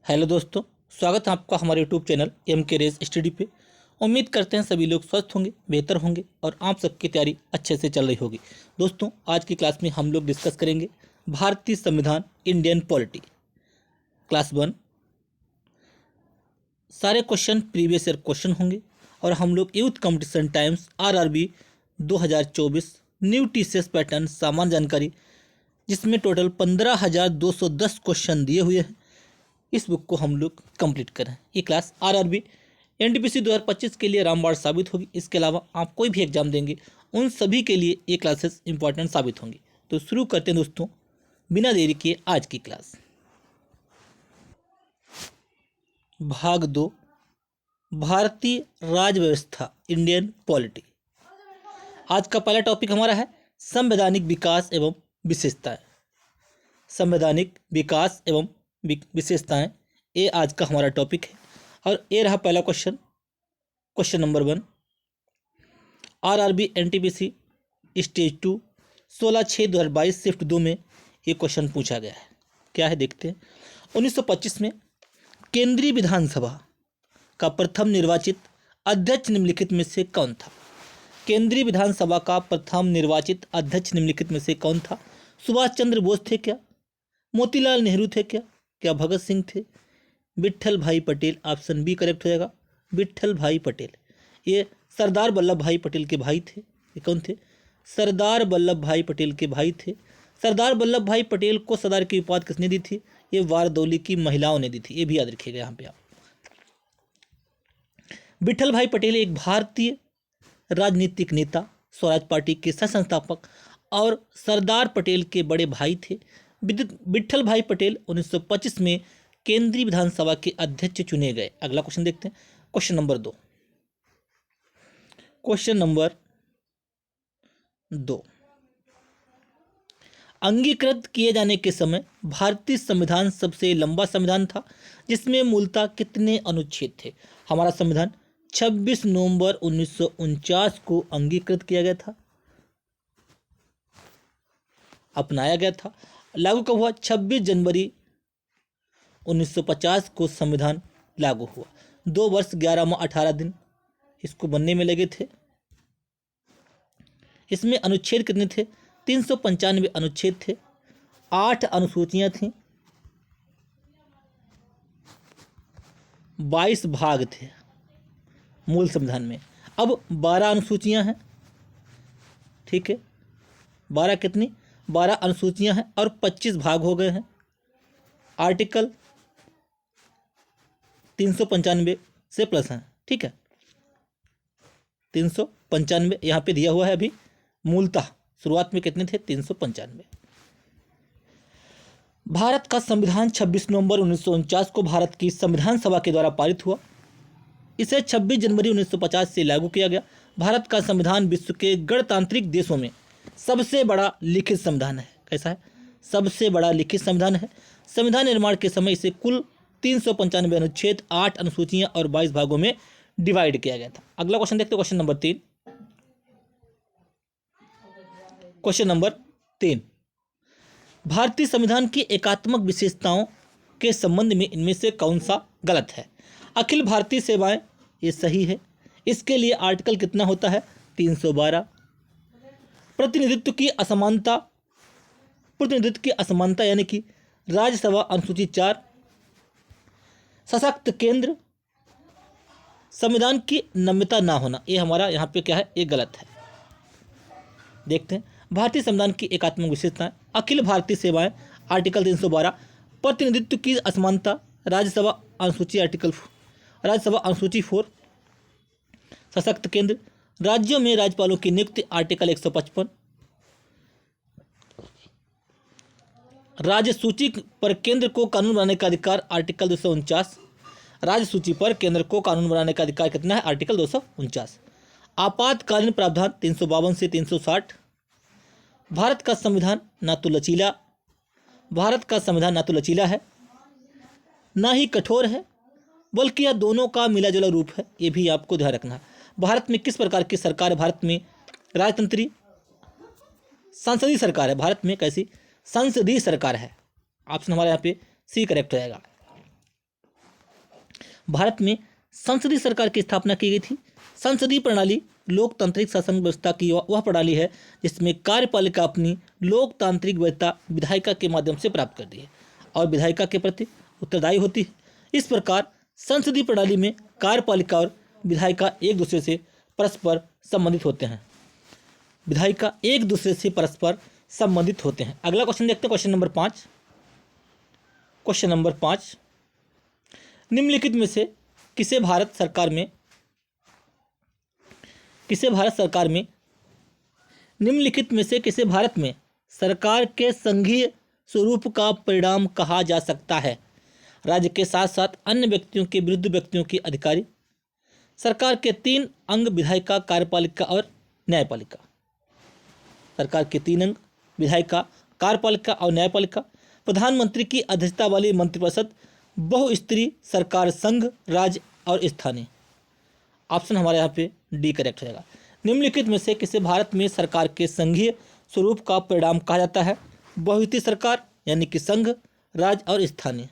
Hello दोस्तों, स्वागत है आपका हमारे यूट्यूब चैनल एम के रेस स्टडी पे। उम्मीद करते हैं सभी लोग स्वस्थ होंगे, बेहतर होंगे और आप सबकी तैयारी अच्छे से चल रही होगी। दोस्तों, आज की क्लास में हम लोग डिस्कस करेंगे भारतीय संविधान, इंडियन पॉलिटी, क्लास 1। सारे क्वेश्चन प्रीवियस ईयर क्वेश्चन होंगे और हम लोग youth competition times RRB 2024 new TCS pattern सामान्य जानकारी, जिसमें टोटल 15,210 क्वेश्चन दिए हुए हैं, इस बुक को हम लोग कंप्लीट करें। ये क्लास RRB NTPC 2025 के लिए रामबाण साबित होगी। इसके अलावा आप कोई भी एग्जाम देंगे उन सभी के लिए ये क्लासेस इंपॉर्टेंट साबित होंगी। तो शुरू करते हैं दोस्तों, बिना देरी किए आज की क्लास। भाग 2, भारतीय राज्य व्यवस्था, इंडियन पॉलिटी। आज का पहला टॉपिक हमारा है संवैधानिक विकास एवं विशेषताएं। संवैधानिक विकास एवं विशेषताएं, ये आज का हमारा टॉपिक है। और ये रहा पहला question number 1। RRB NTPC stage 2 16/6/2022 shift 2 में ये क्वेश्चन पूछा गया है। क्या है देखते हैं। 1925 में केंद्रीय विधानसभा का प्रथम निर्वाचित अध्यक्ष निम्नलिखित में से कौन था? केंद्रीय विधानसभा का प्रथम निर्वाचित अध्यक्ष निम्नलिखित में से कौन था? सुभाष चंद्र बोस थे क्या? मोतीलाल नेहरू थे क्या भगत सिंह थे? विट्ठल भाई पटेल। ऑप्शन बी करेक्ट हो जाएगा, विट्ठल भाई पटेल। ये सरदार वल्लभ भाई पटेल के भाई थे। ये कौन थे? सरदार वल्लभ भाई पटेल के भाई थे। सरदार वल्लभ भाई पटेल को सरदार की उपाधि किसने दी थी? ये वारदौली की महिलाओं ने दी थी। ये भी याद रखिएगा यहाँ पे आप। विट्ठल भाई पटेल एक भारतीय राजनीतिक नेता, स्वराज पार्टी के सह संस्थापक और सरदार पटेल के बड़े भाई थे। विट्ठल भाई पटेल 1925 में केंद्रीय विधानसभा के अध्यक्ष चुने गए। अगला क्वेश्चन देखते हैं, क्वेश्चन नंबर 2। क्वेश्चन नंबर 2, अंगीकृत किए जाने के समय भारतीय संविधान सबसे लंबा संविधान था, जिसमें मूलतः कितने अनुच्छेद थे? हमारा संविधान 26 नवंबर 1949 को अंगीकृत किया गया था, अपनाया गया था। लागू कब हुआ? 26 जनवरी 1950 को संविधान लागू हुआ। 2 वर्ष 11 माह 18 दिन इसको बनने में लगे थे। इसमें अनुच्छेद कितने थे? 395 अनुच्छेद थे, 8 अनुसूचियां थीं, 22 भाग थे मूल संविधान में। अब 12 अनुसूचियां हैं, ठीक है। 12 कितनी? 12 अनुसूचियां हैं और 25 भाग हो गए हैं। आर्टिकल 395 से प्लस हैं, ठीक है। 395 यहाँ पे दिया हुआ है अभी। मूलतः शुरुआत में कितने थे? 395। भारत का संविधान 26 नवंबर 1949 को भारत की संविधान सभा के द्वारा पारित हुआ। इसे 26 जनवरी 1950 से लागू किया गया। भारत का संविधान विश्व के गणतांत्रिक देशों में सबसे बड़ा लिखित संविधान है। कैसा है? सबसे बड़ा लिखित संविधान है। संविधान निर्माण के समय इसे कुल 395 अनुच्छेद, 8 अनुसूचियां और 22 भागों में डिवाइड किया गया था। अगला क्वेश्चन देखते हैं, क्वेश्चन नंबर 3। क्वेश्चन नंबर 3, भारतीय संविधान की एकात्मक विशेषताओं के संबंध में इनमें से कौन सा गलत है? अखिल भारतीय सेवाएं, ये सही है। इसके लिए आर्टिकल कितना होता है? 312। प्रतिनिधित्व की असमानता यानी कि राज्यसभा अनुसूची 4। सशक्त केंद्र, संविधान की नम्यता ना होना, ये हमारा यहाँ पे क्या है? ये गलत है। देखते हैं, भारतीय संविधान की एकात्मक विशेषताएं, अखिल भारतीय सेवाएं आर्टिकल 312, प्रतिनिधित्व की असमानता राज्यसभा अनुसूची 4, सशक्त केंद्र, राज्यों में राज्यपालों की नियुक्ति आर्टिकल 155, राज्य सूची पर केंद्र को कानून बनाने का अधिकार आर्टिकल 249। राज्य सूची पर केंद्र को कानून बनाने का अधिकार कितना है? आर्टिकल 249। आपातकालीन प्रावधान 352 से 360। भारत का संविधान ना तो लचीला है, ना ही कठोर है, बल्कि यह दोनों का मिला जुला रूप है। ये भी आपको ध्यान रखना है। भारत में किस प्रकार की सरकार है? भारत में राजतंत्री संसदीय सरकार है। भारत में कैसी? संसदीय सरकार है। ऑप्शन हमारे यहाँ पे सी करेक्ट हो जाएगा। भारत में संसदीय सरकार की स्थापना की गई थी। संसदीय प्रणाली लोकतांत्रिक शासन व्यवस्था की वह प्रणाली है जिसमें कार्यपालिका अपनी लोकतांत्रिक वैधता विधायिका के माध्यम से प्राप्त करती है और विधायिका के प्रति उत्तरदायी होती है। इस प्रकार संसदीय प्रणाली में कार्यपालिका और विधायिका एक दूसरे से परस्पर संबंधित होते हैं। विधायिका एक दूसरे से परस्पर संबंधित होते हैं। अगला क्वेश्चन देखते हैं, क्वेश्चन नंबर 5। क्वेश्चन नंबर 5, निम्नलिखित में से किसे भारत सरकार में निम्नलिखित में से किसे भारत में सरकार के संघीय स्वरूप का परिणाम कहा जा सकता है? राज्य के साथ साथ अन्य व्यक्तियों के विरुद्ध व्यक्तियों की अधिकारी, सरकार के 3 अंग विधायिका, कार्यपालिका और न्यायपालिका। सरकार के 3 अंग विधायिका, कार्यपालिका और न्यायपालिका, प्रधानमंत्री की अध्यक्षता वाली मंत्रिपरिषद, बहुस्तरीय सरकार, संघ, राज्य और स्थानीय। ऑप्शन हमारे यहाँ पे डी करेक्ट रहेगा। निम्नलिखित में से किसे भारत में सरकार के संघीय स्वरूप का परिणाम कहा जाता है? बहुस्तरीय सरकार यानी कि संघ, राज्य और स्थानीय।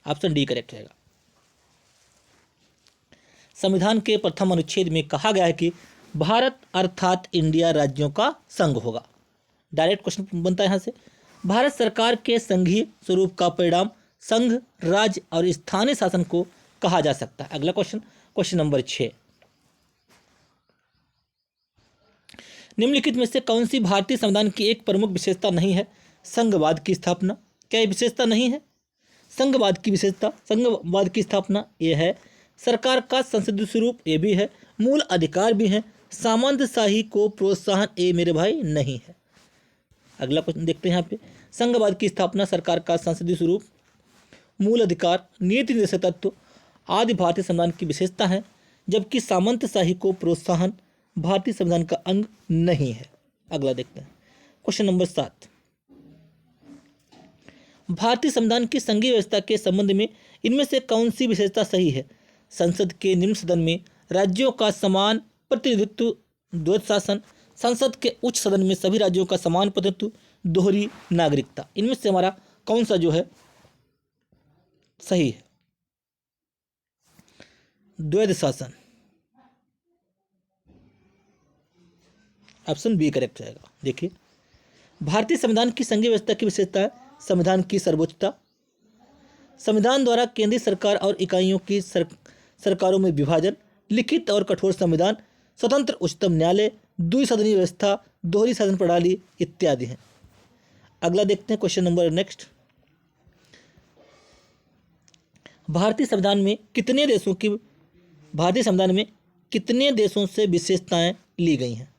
ऑप्शन डी करेक्ट रहेगा। संविधान के प्रथम अनुच्छेद में कहा गया है कि भारत अर्थात इंडिया राज्यों का संघ होगा। डायरेक्ट क्वेश्चन बनता है यहाँ से। भारत सरकार के संघीय स्वरूप का परिणाम संघ, राज्य और स्थानीय शासन को कहा जा सकता है। अगला क्वेश्चन, क्वेश्चन नंबर 6, निम्नलिखित में से कौन सी भारतीय संविधान की एक प्रमुख विशेषता नहीं है? संघवाद की स्थापना। क्या ये विशेषता नहीं है? संघवाद की विशेषता, संघवाद की स्थापना ये है। सरकार का संसदीय स्वरूप ये भी है। मूल अधिकार भी है। सामंतशाही को प्रोत्साहन ये मेरे भाई नहीं है। अगला क्वेश्चन देखते हैं यहाँ पे। संघवाद की स्थापना, सरकार का संसदीय स्वरूप, मूल अधिकार, नीति निर्देशक तत्व आदि भारतीय संविधान की विशेषता है, जबकि सामंतशाही को प्रोत्साहन भारतीय संविधान का अंग नहीं है। अगला देखते हैं, क्वेश्चन नंबर 7, भारतीय संविधान की संघीय व्यवस्था के संबंध में इनमें से कौन सी विशेषता सही है? संसद के निम्न सदन में राज्यों का समान प्रतिनिधित्व, द्वैध शासन, संसद के उच्च सदन में सभी राज्यों का समान प्रतिनिधित्व, दोहरी नागरिकता। इनमें से हमारा कौन सा जो है सही है? द्वैध शासन। ऑप्शन बी करेक्ट रहेगा। देखिए, भारतीय संविधान की संघीय व्यवस्था की विशेषता है संविधान की सर्वोच्चता, संविधान द्वारा केंद्रीय सरकार और इकाइयों की सरकारों में विभाजन, लिखित और कठोर संविधान, स्वतंत्र उच्चतम न्यायालय, द्विसदनीय व्यवस्था, दोहरी शासन प्रणाली इत्यादि हैं। अगला देखते हैं क्वेश्चन नंबर नेक्स्ट, भारतीय संविधान में कितने देशों से विशेषताएं ली गई हैं?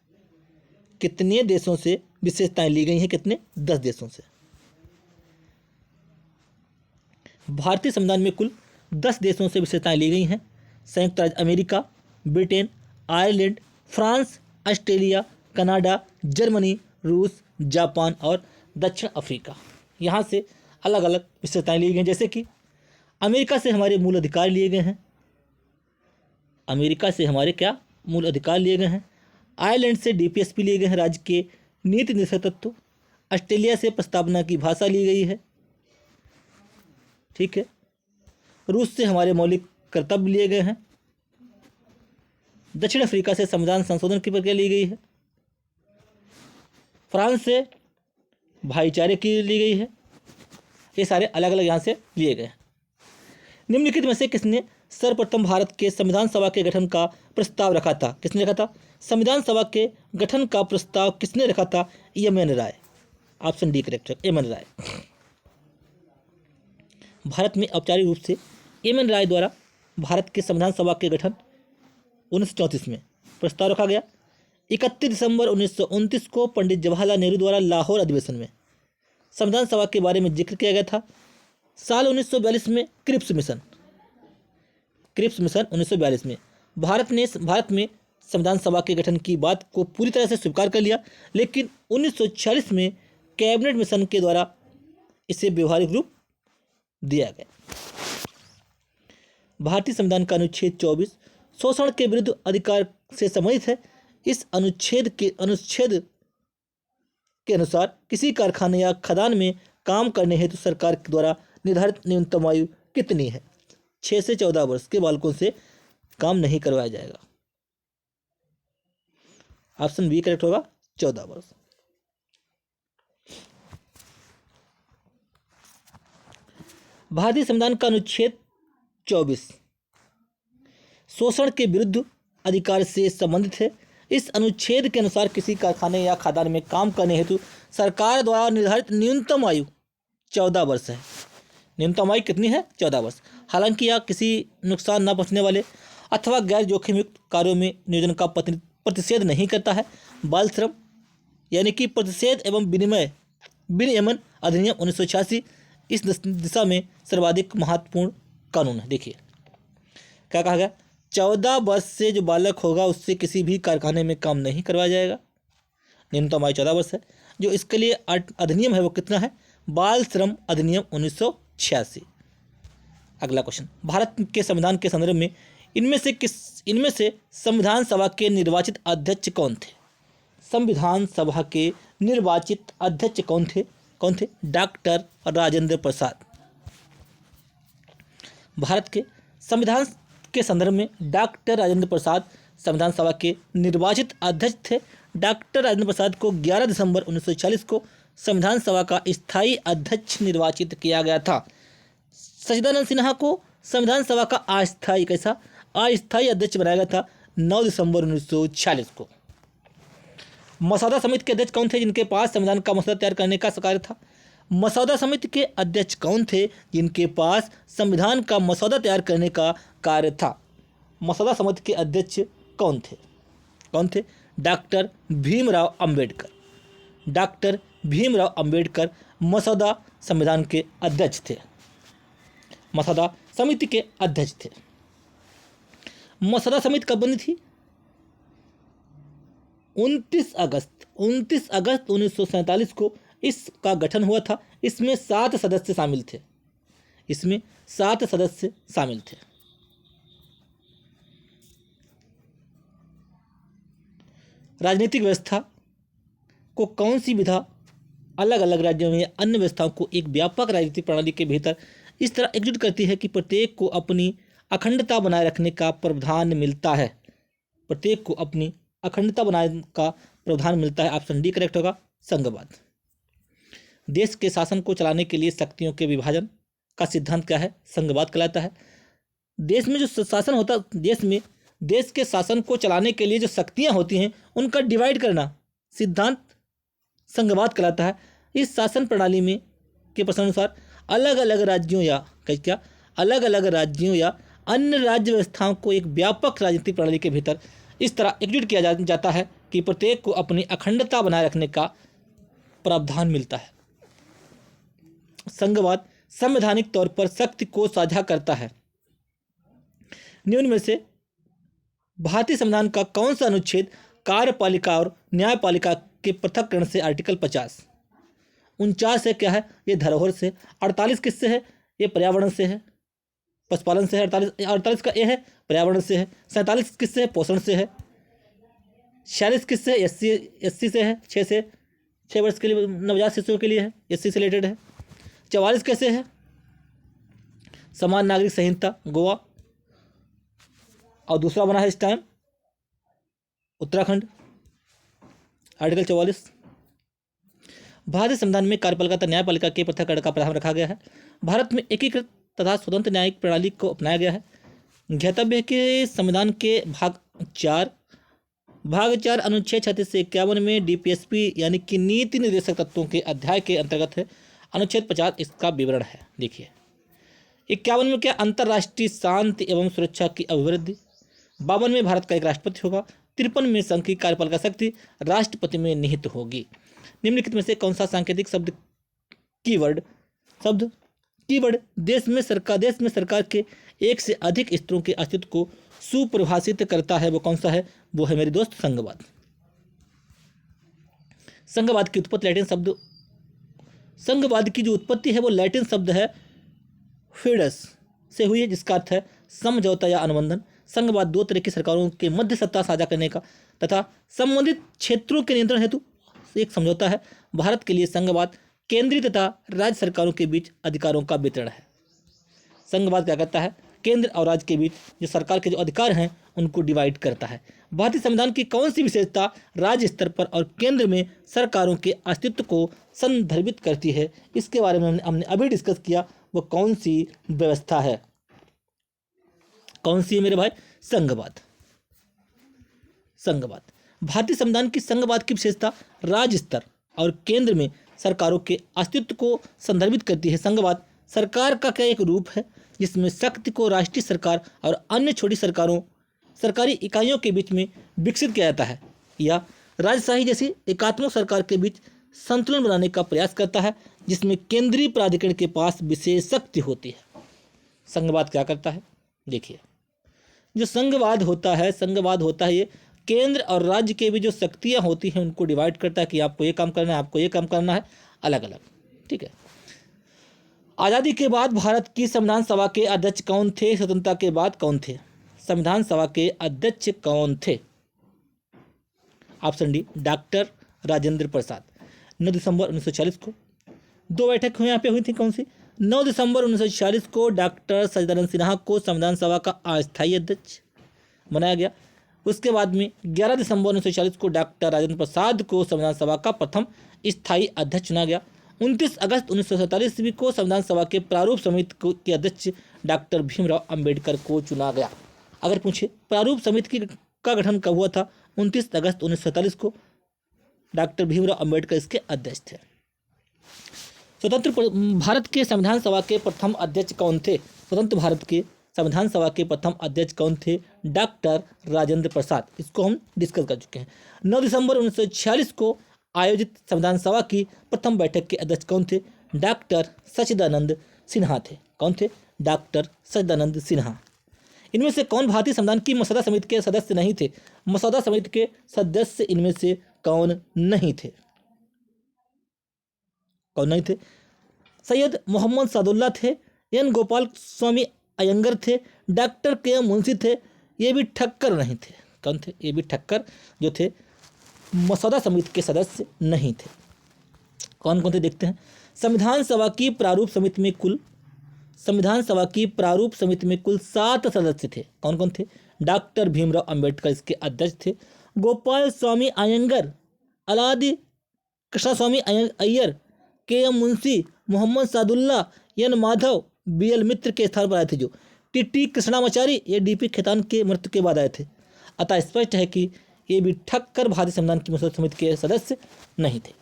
कितने देशों से विशेषताएं ली गई हैं? कितने? 10 देशों से। भारतीय संविधान में कुल 10 देशों से विशेषताएं ली गई हैं। संयुक्त राज्य America, Britain, Ireland, France, Australia, Canada, Germany, रूस, जापान और दक्षिण अफ्रीका। यहाँ से अलग अलग विशेषताएं ली गई हैं। जैसे कि अमेरिका से हमारे मूल अधिकार लिए गए हैं। अमेरिका से हमारे क्या मूल अधिकार लिए गए हैं। आयरलैंड से डीपीएसपी लिए गए हैं, राज्य के नीति निर्देशक तत्व। ऑस्ट्रेलिया से प्रस्तावना की भाषा ली गई है। ठीक है। रूस से हमारे मौलिक कर्तव्य लिए गए हैं। दक्षिण अफ्रीका से संविधान संशोधन की प्रक्रिया ली गई है। फ्रांस से भाईचारे की ली गई है। ये सारे अलग अलग यहाँ से लिए गए हैं। निम्नलिखित में से किसने सर्वप्रथम भारत के संविधान सभा के गठन का प्रस्ताव रखा था? किसने रखा था? संविधान सभा के गठन का प्रस्ताव किसने रखा था? एम.एन. राय। ऑप्शन डी करेक्ट है, एम.एन. राय। भारत में औपचारिक रूप से एम.एन. राय द्वारा भारत के संविधान सभा के गठन 1934 में प्रस्ताव रखा गया। 31 दिसंबर 1929 को पंडित जवाहरलाल नेहरू द्वारा लाहौर अधिवेशन में संविधान सभा के बारे में जिक्र किया गया था। साल 1942 में क्रिप्स मिशन 1942 में भारत में संविधान सभा के गठन की बात को पूरी तरह से स्वीकार कर लिया, लेकिन 1946 में कैबिनेट मिशन के द्वारा इसे व्यवहारिक रूप दिया गया। भारतीय संविधान का अनुच्छेद 24 शोषण के विरुद्ध अधिकार से संबंधित है। इस अनुच्छेद के अनुसार किसी कारखाने या खदान में काम करने हेतु सरकार के द्वारा निर्धारित न्यूनतम आयु कितनी है? 6 से 14 वर्ष के बालकों से काम नहीं करवाया जाएगा। ऑप्शन बी करेक्ट होगा, 14 वर्ष। भारतीय संविधान का अनुच्छेद 24 शोषण के विरुद्ध अधिकार से संबंधित है। इस अनुच्छेद के अनुसार किसी कारखाने या खदान में काम करने हेतु सरकार द्वारा निर्धारित न्यूनतम आयु 14 वर्ष है। न्यूनतम आयु कितनी है? 14 वर्ष। हालांकि यह किसी नुकसान न पहुंचने वाले अथवा गैर जोखिम युक्त कार्यों में नियोजन का प्रतिषेध नहीं करता है। बाल श्रम यानी कि प्रतिषेध एवं विनियमन अधिनियम 1986 इस दिशा में सर्वाधिक महत्वपूर्ण कानून है। देखिए क्या कहा गया, 14 वर्ष से जो बालक होगा उससे किसी भी कारखाने में काम नहीं करवाया जाएगा। न्यूनतम आयु 14 वर्ष है। जो इसके लिए अधिनियम है वो कितना है? बाल श्रम अधिनियम 1986। अगला क्वेश्चन, भारत के संविधान के संदर्भ में इनमें से संविधान सभा के निर्वाचित अध्यक्ष कौन थे? संविधान सभा के निर्वाचित अध्यक्ष कौन थे? डॉक्टर राजेंद्र प्रसाद। भारत के संविधान के संदर्भ में डॉक्टर राजेंद्र प्रसाद संविधान सभा के निर्वाचित अध्यक्ष थे। डॉक्टर राजेंद्र प्रसाद को 11 दिसंबर 1940 को संविधान सभा का स्थायी अध्यक्ष निर्वाचित किया गया था। सच्चिदानंद सिन्हा को संविधान सभा का अस्थायी अध्यक्ष बनाया गया था 9 दिसंबर 1946 को। मसौदा समिति के अध्यक्ष कौन थे जिनके पास संविधान का मसौदा तैयार करने का कार्य था? मसौदा समिति के अध्यक्ष कौन थे जिनके पास संविधान का मसौदा तैयार करने का कार्य था? मसौदा समिति के अध्यक्ष कौन थे? डॉक्टर भीमराव अंबेडकर। डॉक्टर भीमराव अंबेडकर मसौदा संविधान के अध्यक्ष थे, मसौदा समिति के अध्यक्ष थे। मसौदा समिति कब बनी थी? 29 अगस्त 1947 को इसका गठन हुआ था। इसमें 7 सदस्य शामिल थे। राजनीतिक व्यवस्था को कौन सी विधा अलग अलग राज्यों में अन्य व्यवस्थाओं को एक व्यापक राजनीतिक प्रणाली के भीतर इस तरह एकजुट करती है कि प्रत्येक को अपनी अखंडता बनाए रखने का प्रावधान मिलता है? प्रत्येक को अपनी अखंडता बनाने का प्रावधान मिलता है। ऑप्शन डी करेक्ट होगा, संघवाद। देश के शासन को चलाने के लिए शक्तियों के विभाजन का सिद्धांत क्या है? संघवाद कहलाता है। देश में जो शासन होता है, देश के शासन को चलाने के लिए जो शक्तियां होती हैं उनका डिवाइड करना सिद्धांत संघवाद कहलाता है। इस शासन प्रणाली में के प्रश्नानुसार अलग अलग राज्यों या अन्य राज्य व्यवस्थाओं को एक व्यापक राजनीतिक प्रणाली के भीतर इस तरह एकजुट किया जाता है कि प्रत्येक को अपनी अखंडता बनाए रखने का प्रावधान मिलता है। संघवाद संवैधानिक तौर पर शक्ति को साझा करता है। निम्न में से भारतीय संविधान का कौन सा अनुच्छेद कार्यपालिका और न्यायपालिका के पृथक्करण से आर्टिकल 49 से क्या है? ये धरोहर से। 48 किससे है? ये पर्यावरण से है, पशुपालन से है। 48 का ए है, पर्यावरण से है। 47 किससे है? पोषण से है। 46 किससे? एससी से है, 6 वर्ष के लिए नवजात शिशुओं के लिए है, एससी से रिलेटेड है। 44 कैसे है? समान नागरिक संहिता, गोवा। और दूसरा बना है इस टाइम उत्तराखंड, आर्टिकल 44। भारतीय संविधान में कार्यपालिका तथा न्यायपालिका के पृथक्करण का प्रावधान रखा गया है। भारत में एकीकृत तथा स्वतंत्र न्यायिक प्रणाली को अपनाया गया है। ज्ञातव्य है कि संविधान के भाग 4 अनुच्छेद 36 से 51 में डीपीएसपी यानी कि नीति निर्देशक तत्वों के अध्याय के अंतर्गत है। अनुच्छेद 50 इसका विवरण है। देखिए 51 में क्या? अंतर्राष्ट्रीय शांति एवं सुरक्षा की अभिवृद्धि। 52 में भारत का एक राष्ट्रपति होगा। 53 में संघ की कार्यपालिका शक्ति राष्ट्रपति में निहित होगी। निम्नलिखित में से कौन सा सांकेतिक शब्द कीवर्ड देश में सरकार के एक से अधिक स्तरों के अस्तित्व को सुपरिभाषित करता है? वो कौन सा है? वो है मेरे दोस्त संघवाद। संघवाद की उत्पत्ति लैटिन शब्द, संघवाद की जो उत्पत्ति है वो लैटिन शब्द है फिडस से हुई है, जिसका अर्थ है समझौता या अनुबंधन। संघवाद 2 तरह की सरकारों के मध्य सत्ता साझा करने का तथा संबंधित क्षेत्रों के नियंत्रण हेतु एक समझौता है। भारत के लिए संघवाद केंद्रीय तथा राज्य सरकारों के बीच अधिकारों का वितरण है। संघवाद क्या कहता है? केंद्र और राज्य के बीच जो सरकार के जो अधिकार हैं उनको डिवाइड करता है। भारतीय संविधान की कौन सी विशेषता राज्य स्तर पर और केंद्र में सरकारों के अस्तित्व को संदर्भित करती है, इसके बारे में हमने अभी डिस्कस किया। वो कौन सी व्यवस्था है? कौन सी है मेरे भाई? संघवाद। संघवाद। भारतीय संविधान की संघवाद की विशेषता राज्य स्तर और केंद्र में सरकारों के अस्तित्व को संदर्भित करती है। संघवाद सरकार का क्या एक रूप है जिसमें शक्ति को राष्ट्रीय सरकार और अन्य छोटी सरकारी इकाइयों के बीच में विकसित किया जाता है, या राजशाही जैसी एकात्मक सरकार के बीच संतुलन बनाने का प्रयास करता है, जिसमें केंद्रीय प्राधिकरण के पास विशेष शक्ति होती है। संघवाद क्या करता है? देखिए, जो संघवाद होता है ये केंद्र और राज्य के भी जो शक्तियाँ होती हैं उनको डिवाइड करता है कि आपको ये काम करना है, आपको ये काम करना है, अलग अलग। ठीक है। आज़ादी के बाद भारत की संविधान सभा के अध्यक्ष कौन थे? स्वतंत्रता के बाद कौन थे संविधान सभा के अध्यक्ष? कौन थे? Option D, doctor Rajendra Prasad. 9 दिसंबर 1940 को 2 बैठक यहाँ पे हुई थी। कौन सी? 9 दिसंबर 1940 को डॉक्टर सच्चिदानंद सिन्हा को संविधान सभा का अस्थायी अध्यक्ष बनाया गया। उसके बाद में 11 दिसंबर 1940 को डॉक्टर राजेंद्र प्रसाद को संविधान सभा का प्रथम स्थायी अध्यक्ष चुना गया। 29 अगस्त 1947 ईस्वी को संविधान सभा के प्रारूप समिति के अध्यक्ष डॉक्टर भीमराव अंबेडकर को चुना गया। अगर पूछे प्रारूप समिति का गठन कब हुआ था? 29 अगस्त 1947 को डॉक्टर भीमराव अंबेडकर इसके अध्यक्ष थे। स्वतंत्र भारत के संविधान सभा के प्रथम अध्यक्ष कौन थे? स्वतंत्र भारत के संविधान सभा के प्रथम अध्यक्ष कौन थे? डॉक्टर राजेंद्र प्रसाद। इसको हम डिस्कस कर चुके हैं। 9 दिसंबर 1946 को आयोजित संविधान सभा की प्रथम बैठक के अध्यक्ष कौन थे? डॉक्टर सच्चिदानंद सिन्हा थे। कौन थे? डॉक्टर सच्चिदानंद सिन्हा। इनमें से कौन भारतीय संविधान की मसौदा समिति के सदस्य नहीं थे? मसौदा समिति के सदस्य इनमें से कौन नहीं थे? कौन नहीं थे? सैयद मोहम्मद सादुल्ला थे, एन गोपाल स्वामी अयंगर थे, डॉक्टर के मुंशी थे, ये भी ठक्कर नहीं थे। कौन थे? ये भी ठक्कर जो थे मसौदा समिति के सदस्य नहीं थे। कौन कौन थे देखते हैं। संविधान सभा की प्रारूप समिति में कुल 7 सदस्य थे। कौन कौन थे? डॉक्टर भीमराव अंबेडकर इसके अध्यक्ष थे। Gopal Swami Iyengar, अलादी Krishna Swami Ayyar, K M Munshi, Mohammad Saadulla, N Madhav, BL Mitra के स्थान पर आए थे। जो TT कृष्णामाचारी ये DP खेतान के मृत्यु के बाद आए थे। अतः स्पष्ट है कि ये भी ठक्कर भारतीय संविधान की मसौदा समिति के सदस्य नहीं थे।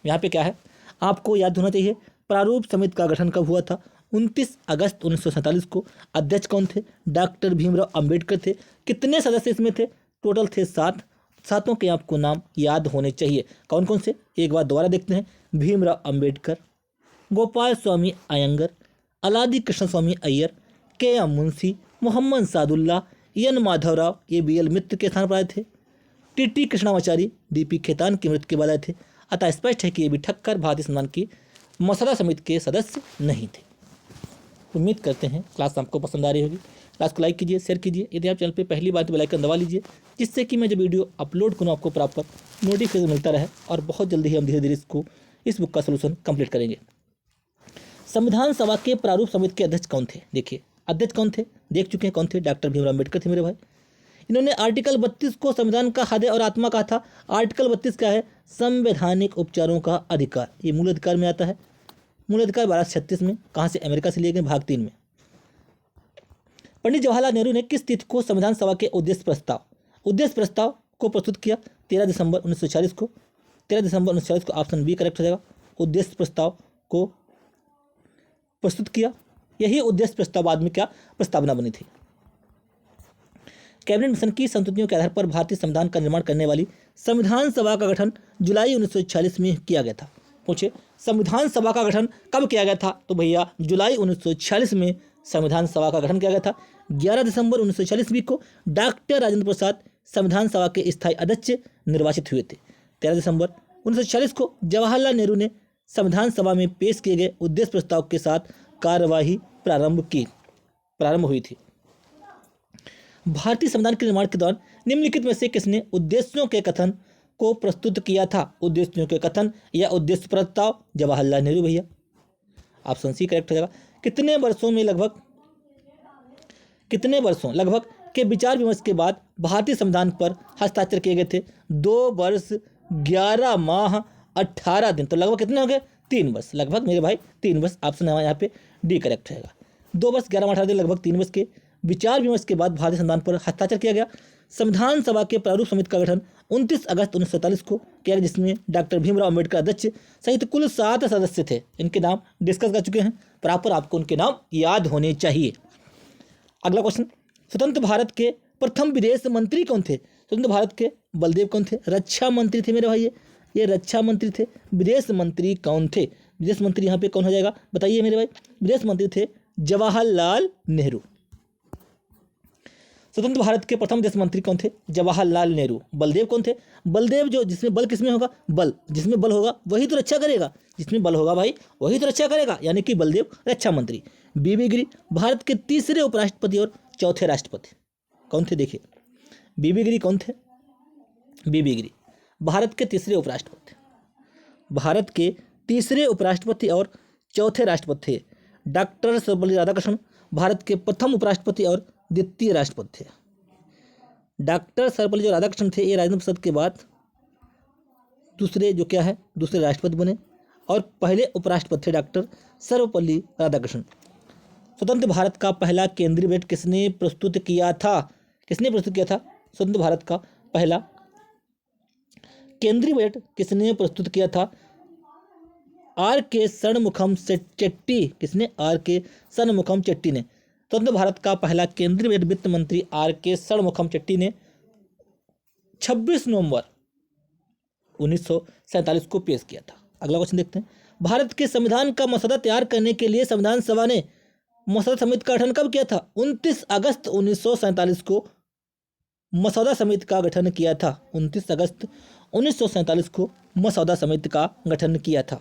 यहाँ पे क्या है आपको याद होना चाहिए, प्रारूप समिति का गठन कब हुआ था? 29 अगस्त 1947 को। अध्यक्ष कौन थे? डॉक्टर भीमराव अंबेडकर थे। कितने सदस्य इसमें थे? टोटल थे 7। सातों के आपको नाम याद होने चाहिए। कौन कौन से? एक बार दोबारा देखते हैं। भीमराव अंबेडकर, गोपाल स्वामी अयंगर, अलादी कृष्ण स्वामी अय्यर, KM मुंशी, मोहम्मद सादुल्ला, एन माधवराव ये BL मित्र के स्थान पर आए थे। TT कृष्णामाचारी DP खेतान की मृत्यु के बाद आए थे। अतः स्पष्ट है कि ये भी ठक्कर भारतीय संविधान की मसौदा समिति के सदस्य नहीं थे। उम्मीद करते हैं क्लास आपको पसंद आ रही होगी। क्लास को लाइक कीजिए, शेयर कीजिए। यदि आप चैनल पे पहली बार तो बेल आइकन दबा लीजिए, जिससे कि मैं जब वीडियो अपलोड करूँ आपको प्रॉपर नोटिफिकेशन मिलता रहे। और बहुत जल्दी ही हम धीरे धीरे इस बुक का सोल्यूशन कंप्लीट करेंगे। संविधान सभा के प्रारूप समिति के अध्यक्ष कौन थे? देखिए अध्यक्ष कौन थे देख चुके हैं। कौन थे? डॉक्टर भीमराव अंबेडकर थे मेरे भाई। इन्होंने आर्टिकल 32 को संविधान का हृदय और आत्मा कहा था। आर्टिकल 32 क्या है? संवैधानिक उपचारों का अधिकार। ये मूल अधिकार में आता है। मूल अधिकार 1236 में। कहाँ से? अमेरिका से लिए गए, भाग 3 में। पंडित जवाहरलाल नेहरू ने किस तिथि को संविधान सभा के उद्देश्य प्रस्ताव को प्रस्तुत किया? 13 दिसंबर 1940 को। 13 दिसंबर 1940 को ऑप्शन बी करेक्ट हो जाएगा। उद्देश्य प्रस्ताव को प्रस्तुत किया। यही उद्देश्य प्रस्ताव बाद में क्या प्रस्तावना बनी थी। कैबिनेट मिशन की संस्तुतियों के आधार पर भारतीय संविधान का निर्माण करने वाली संविधान सभा का गठन जुलाई 1946 में किया गया था। पूछे संविधान सभा का गठन कब किया गया था? तो भैया जुलाई 1946 में संविधान सभा का गठन किया गया था। 11 दिसंबर 1946 ईस्वी को डॉक्टर राजेंद्र प्रसाद संविधान सभा के स्थायी अध्यक्ष निर्वाचित हुए थे। 13 दिसंबर 1946 को जवाहरलाल नेहरू ने संविधान सभा में पेश किए गए उद्देश्य प्रस्ताव के साथ कार्यवाही प्रारंभ हुई थी। भारतीय संविधान के निर्माण के दौरान निम्नलिखित में से किसने उद्देश्यों के कथन को प्रस्तुत किया था? उद्देश्यों के कथन या उद्देश्य प्रस्ताव? जवाहरलाल नेहरू भैया। ऑप्शन सी करेक्ट हो जाएगा। कितने वर्षों में लगभग कितने वर्षों लगभग के विचार विमर्श के बाद भारतीय संविधान पर हस्ताक्षर किए गए थे? 2 वर्ष 11 माह 18 दिन। तो लगभग कितने हो गए? 3 वर्ष। लगभग मेरे भाई 3 वर्ष। ऑप्शन हमारे यहाँ पे डी करेक्ट रहेगा। 2 वर्ष 11 माह 18 दिन लगभग 3 वर्ष के विचार विमर्श के बाद भारतीय संविधान पर हस्ताक्षर किया गया। संविधान सभा के प्रारूप समिति का गठन 29 अगस्त 1947 को किया गया, जिसमें डॉक्टर भीमराव अम्बेडकर अध्यक्ष सहित कुल 7 सदस्य थे। इनके नाम डिस्कस कर चुके हैं, प्रॉपर आपको उनके नाम याद होने चाहिए। अगला क्वेश्चन, स्वतंत्र भारत के प्रथम विदेश मंत्री कौन थे? स्वतंत्र भारत के बलदेव कौन थे? रक्षा मंत्री थे मेरे भाई, ये रक्षा मंत्री थे। विदेश मंत्री कौन थे? विदेश मंत्री यहाँ पे कौन हो जाएगा बताइए मेरे भाई? विदेश मंत्री थे जवाहरलाल नेहरू। स्वतंत्र भारत के प्रथम विदेश मंत्री कौन थे? जवाहरलाल नेहरू। बलदेव कौन थे? बलदेव जो जिसमें बल किसमें होगा? बल जिसमें बल होगा वही तो रक्षा करेगा, जिसमें बल होगा भाई वही तो रक्षा करेगा, यानी कि बलदेव रक्षा मंत्री। बीबी गिरी भारत के तीसरे उपराष्ट्रपति और चौथे राष्ट्रपति कौन थे? देखिए बीबी गिरी कौन थे? बीबी गिरी भारत के तीसरे उपराष्ट्रपति, भारत के तीसरे उपराष्ट्रपति और चौथे राष्ट्रपति थे। डॉक्टर सर्वपल्ली राधाकृष्णन भारत के प्रथम उपराष्ट्रपति और द्वितीय राष्ट्रपति थे। डॉक्टर सर्वपल्ली जो राधाकृष्णन थे ये राजेंद्र प्रसाद के बाद दूसरे जो क्या है दूसरे राष्ट्रपति बने और पहले उपराष्ट्रपति थे डॉक्टर सर्वपल्ली राधाकृष्णन। स्वतंत्र भारत का पहला केंद्रीय बजट किसने प्रस्तुत किया था? किसने प्रस्तुत किया था स्वतंत्र भारत का पहला केंद्रीय बजट किसने प्रस्तुत किया था? आर के षणमुखम चेट्टी। किसने? आर के षणमुखम चेट्टी ने। स्वतंत्र भारत का पहला केंद्रीय बजट वित्त मंत्री आर के षणमुखम चेट्टी ने 26 नवंबर 1947 को पेश किया था। अगला क्वेश्चन देखते हैं, भारत के संविधान का मसौदा तैयार करने के लिए संविधान सभा ने मसौदा समिति का गठन कब किया था? 29 अगस्त 1947 को मसौदा समिति का गठन किया था। 29 अगस्त 1947 को मसौदा समिति का गठन किया था।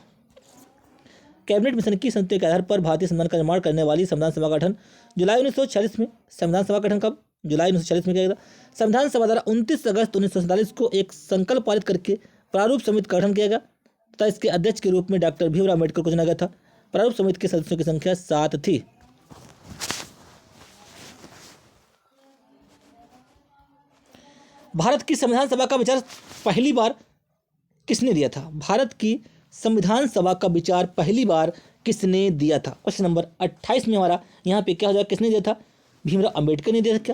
कैबिनेट मिशन की संमति के आधार पर भारतीय संविधान का निर्माण करने वाली संविधान सभा का गठन जुलाई 1946 में। संविधान सभा का गठन कब? जुलाई 1946 में किया गया था। संविधान सभा द्वारा 29 अगस्त 1947 को एक संकल्प पारित करके प्रारूप समिति का गठन किया गया तथा इसके अध्यक्ष के रूप में डॉक्टर भीमराव अम्बेडकर को चुना गया था। प्रारूप समिति के सदस्यों की संख्या 7 थी। भारत की संविधान सभा का विचार पहली बार किसने दिया था? भारत की संविधान सभा का विचार पहली बार किसने दिया था? क्वेश्चन नंबर 28 में हमारा यहाँ पे क्या हो जाएगा? किसने दिया था? भीमराव अम्बेडकर ने दिया था।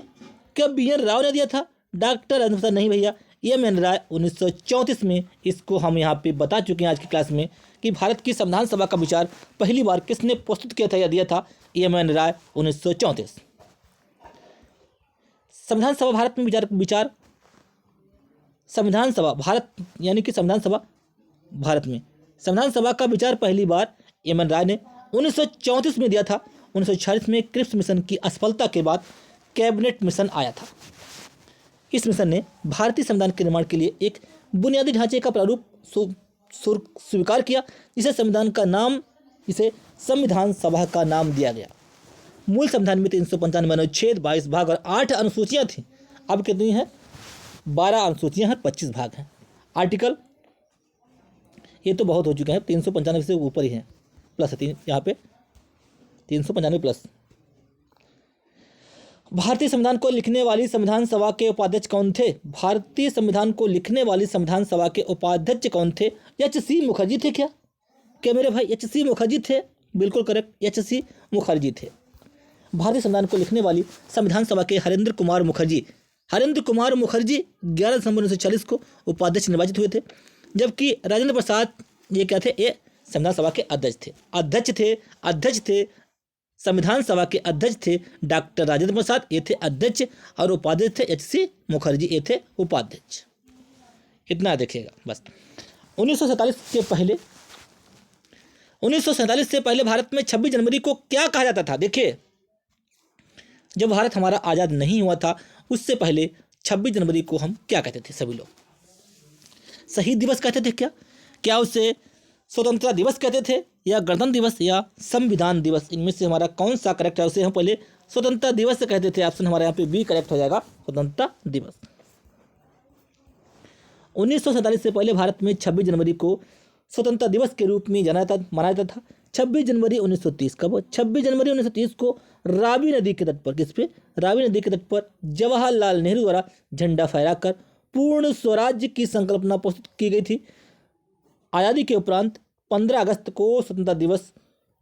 क्या बी.एन. राव ने दिया था? डॉक्टर राजेंद्र प्रसाद नहीं भैया, एम.एन. राय 1934 में। इसको हम यहाँ पे बता चुके हैं आज की क्लास में कि भारत की संविधान सभा का विचार पहली बार किसने प्रस्तुत किया था या दिया था? एम.एन. राय 1934। संविधान सभा भारत में विचार संविधान सभा भारत यानी कि संविधान सभा भारत में संविधान सभा का विचार पहली बार एम.एन. राय ने 1934 में दिया था। 1946 में क्रिप्स मिशन की असफलता के बाद कैबिनेट मिशन आया था। इस मिशन ने भारतीय संविधान के निर्माण के लिए एक बुनियादी ढांचे का प्रारूप स्वीकार किया, जिसे संविधान सभा का नाम दिया गया। मूल संविधान में 395 अनुच्छेद, 22 भाग और 8 अनुसूचियाँ थीं। अब कितनी हैं? 12 अनुसूचियाँ हैं, 25 भाग हैं। आर्टिकल ये तो बहुत हो चुके हैं, 395 से ऊपर ही हैं, प्लस है यहाँ पे 395 प्लस। भारतीय संविधान को लिखने वाली संविधान सभा के उपाध्यक्ष कौन थे? भारतीय संविधान को लिखने वाली संविधान सभा के उपाध्यक्ष कौन थे? एच.सी. मुखर्जी थे। क्या मेरे भाई एच.सी. मुखर्जी थे? बिल्कुल करेक्ट, एच.सी. मुखर्जी थे। भारतीय संविधान को लिखने वाली संविधान सभा के हरेंद्र कुमार मुखर्जी 11 दिसंबर 1940 को उपाध्यक्ष निर्वाचित हुए थे, जबकि राजेंद्र प्रसाद ये क्या थे? ये संविधान सभा के अध्यक्ष थे। संविधान सभा के अध्यक्ष थे डॉक्टर राजेंद्र प्रसाद, ये थे अध्यक्ष, और उपाध्यक्ष थे एच.सी. मुखर्जी, ये थे उपाध्यक्ष। इतना देखिएगा बस। 1947 से पहले भारत में 26 जनवरी को क्या कहा जाता था? देखिए, जब भारत हमारा आज़ाद नहीं हुआ था उससे पहले 26 जनवरी को हम क्या कहते थे? सभी लोग शहीद दिवस कहते थे। क्या उसे स्वतंत्रता दिवस कहते थे या गणतंत्र दिवस या संविधान दिवस? इनमें से हमारा कौन सा करेक्ट है? उसे हम पहले स्वतंत्रता दिवस से कहते थे। ऑप्शन हमारे यहाँ पे बी करेक्ट हो जाएगा, स्वतंत्रता दिवस। 1947 से पहले भारत में 26 जनवरी को स्वतंत्रता दिवस के रूप में मनाया जाता था। 26 जनवरी 1930 कब? 26 जनवरी 1930 को रावी नदी के तट पर, किस पे? रावी नदी के तट पर जवाहरलाल नेहरू द्वारा झंडा फहराकर पूर्ण स्वराज्य की संकल्पना प्रस्तुत की गई थी। आज़ादी के उपरांत 15 अगस्त को स्वतंत्रता दिवस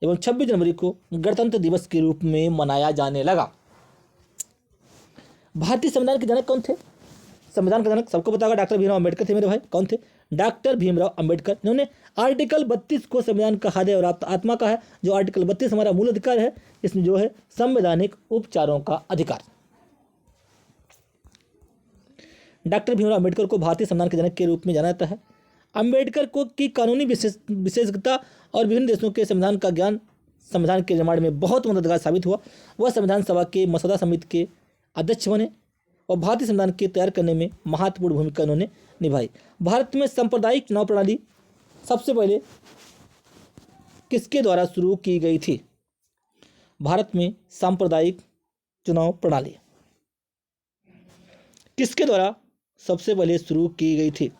एवं 26 जनवरी को गणतंत्र दिवस के रूप में मनाया जाने लगा। भारतीय संविधान के जनक कौन थे? संविधान के जनक सबको पता होगा, डॉक्टर भीमराव अम्बेडकर थे मेरे भाई। कौन थे? डॉक्टर भीमराव अम्बेडकर। इन्होंने आर्टिकल 32 को संविधान का हृदय और आत्मा का है। जो आर्टिकल 32 हमारा मूल अधिकार है, इसमें जो है संवैधानिक उपचारों का अधिकार। डॉक्टर भीमराव अम्बेडकर को भारतीय संविधान के जनक के रूप में जाना जाता है। अम्बेडकर को की कानूनी विशेषज्ञता और विभिन्न देशों के संविधान का ज्ञान संविधान के निर्माण में बहुत मददगार साबित हुआ। वह संविधान सभा के मसौदा समिति के अध्यक्ष बने और भारतीय संविधान के तैयार करने में महत्वपूर्ण भूमिका उन्होंने निभाई। भारत में सांप्रदायिक चुनाव प्रणाली सबसे पहले किसके द्वारा शुरू की गई थी? भारत में सांप्रदायिक चुनाव प्रणाली किसके द्वारा सबसे पहले शुरू की गई थी?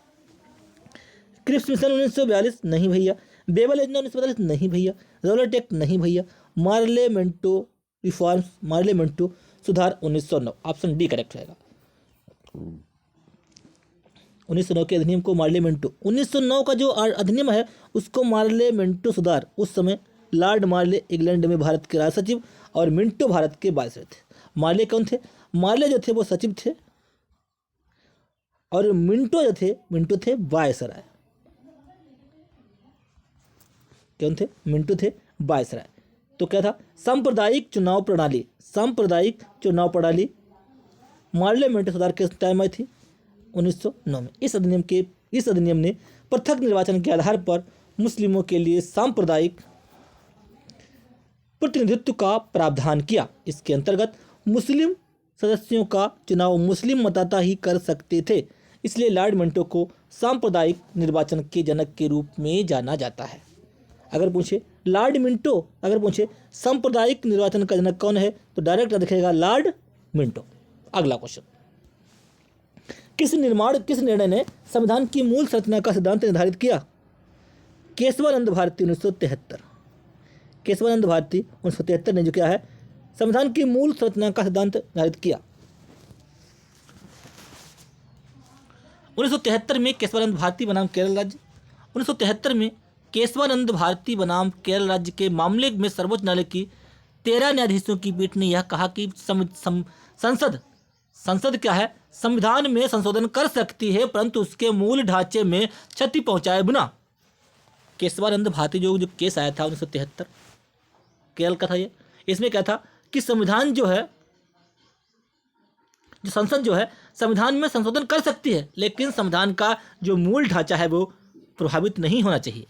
क्रिप्स मिशन 1942 नहीं भैया। बेबल योजना 1942 नहीं भैया। रौलट एक्ट नहीं भैया। मार्लेमेंटो रिफॉर्म्स, मार्लेमेंटो सुधार 1909, ऑप्शन डी करेक्ट रहेगा। 1909 के अधिनियम को मार्लेमेंटो, 1909 का जो अधिनियम है उसको मार्लेमेंटो सुधार, उस समय लॉर्ड मार्ले इंग्लैंड में भारत के राज सचिव और मिंटो भारत के वायसराय थे। मार्ले कौन थे? मार्ले जो थे वो सचिव थे और मिंटो जो थे, मिंटो थे वायसराय। कौन थे? मिंटो थे वायसराय। तो क्या था? सांप्रदायिक चुनाव प्रणाली, सांप्रदायिक चुनाव प्रणाली मार्लेमेंटो सुधार के टाइम आई थी 1909 में। इस अधिनियम ने पृथक निर्वाचन के आधार पर मुस्लिमों के लिए सांप्रदायिक प्रतिनिधित्व का प्रावधान किया। इसके अंतर्गत मुस्लिम सदस्यों का चुनाव मुस्लिम मतदाता ही कर सकते थे। इसलिए लॉर्ड मिंटो को सांप्रदायिक निर्वाचन के जनक के रूप में जाना जाता है। अगर पूछे लॉर्ड मिंटो, अगर पूछे सांप्रदायिक निर्वाचन का जनक कौन है, तो डायरेक्ट दिखेगा लॉर्ड मिंटो। अगला क्वेश्चन, किस निर्णय ने संविधान की मूल संरचना का सिद्धांत निर्धारित किया? केशवानंद भारती 1973। केशवानंद भारती 1973 ने जो क्या है, संविधान की मूल संरचना का सिद्धांत निर्धारित किया। 1973 में केशवानंद भारती बनाम केरल राज्य, 1973 में केशवानंद भारती बनाम केरल राज्य के मामले में सर्वोच्च न्यायालय की 13 न्यायाधीशों की पीठ ने यह कहा कि संसद क्या है, संविधान में संशोधन कर सकती है परंतु उसके मूल ढांचे में क्षति पहुंचाए बिना। केशवानंद भारती जो केस आया था 1973 केरल का था ये, इसमें क्या था कि संविधान जो है, जो संसद जो है संविधान में संशोधन कर सकती है लेकिन संविधान का जो मूल ढांचा है वो प्रभावित नहीं होना चाहिए।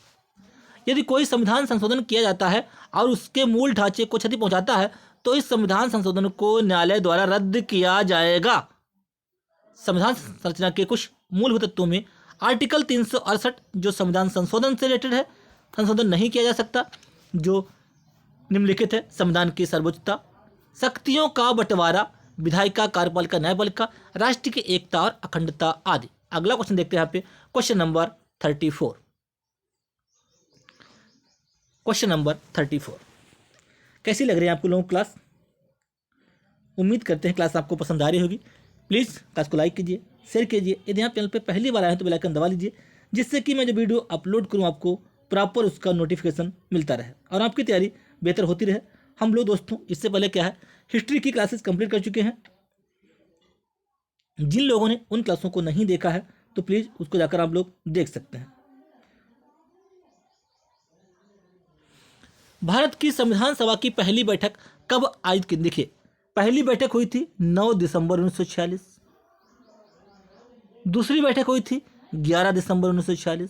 यदि कोई संविधान संशोधन किया जाता है और उसके मूल ढांचे को क्षति पहुंचाता है तो इस संविधान संशोधन को न्यायालय द्वारा रद्द किया जाएगा। संविधान संरचना के कुछ मूलभूत तत्वों में आर्टिकल 368 जो संविधान संशोधन से रिलेटेड है, संशोधन नहीं किया जा सकता, जो निम्नलिखित है, संविधान की सर्वोच्चता, शक्तियों का बंटवारा, विधायिका, कार्यपालिका, न्यायपालिका, राष्ट्र की एकता और अखंडता आदि। अगला क्वेश्चन देखते हैं यहाँ पे, क्वेश्चन नंबर 34। क्वेश्चन नंबर 34 कैसी लग रही है आपको लोगों को क्लास? उम्मीद करते हैं क्लास आपको पसंद आ रही होगी। प्लीज़ क्लास को लाइक कीजिए, शेयर कीजिए। यदि आप चैनल पे पहली बार आए हैं तो बेल आइकन दबा लीजिए, जिससे कि मैं जो वीडियो अपलोड करूं आपको प्रॉपर उसका नोटिफिकेशन मिलता रहे और आपकी तैयारी बेहतर होती रहे। हम लोग दोस्तों इससे पहले क्या है, हिस्ट्री की क्लासेस कंप्लीट कर चुके हैं। जिन लोगों ने उन क्लासों को नहीं देखा है तो प्लीज़ उसको जाकर आप लोग देख सकते हैं। भारत की संविधान सभा की पहली बैठक कब आयोजित की? देखिए, पहली बैठक हुई थी 9 दिसंबर 1946, दूसरी बैठक हुई थी 11 दिसंबर 1946,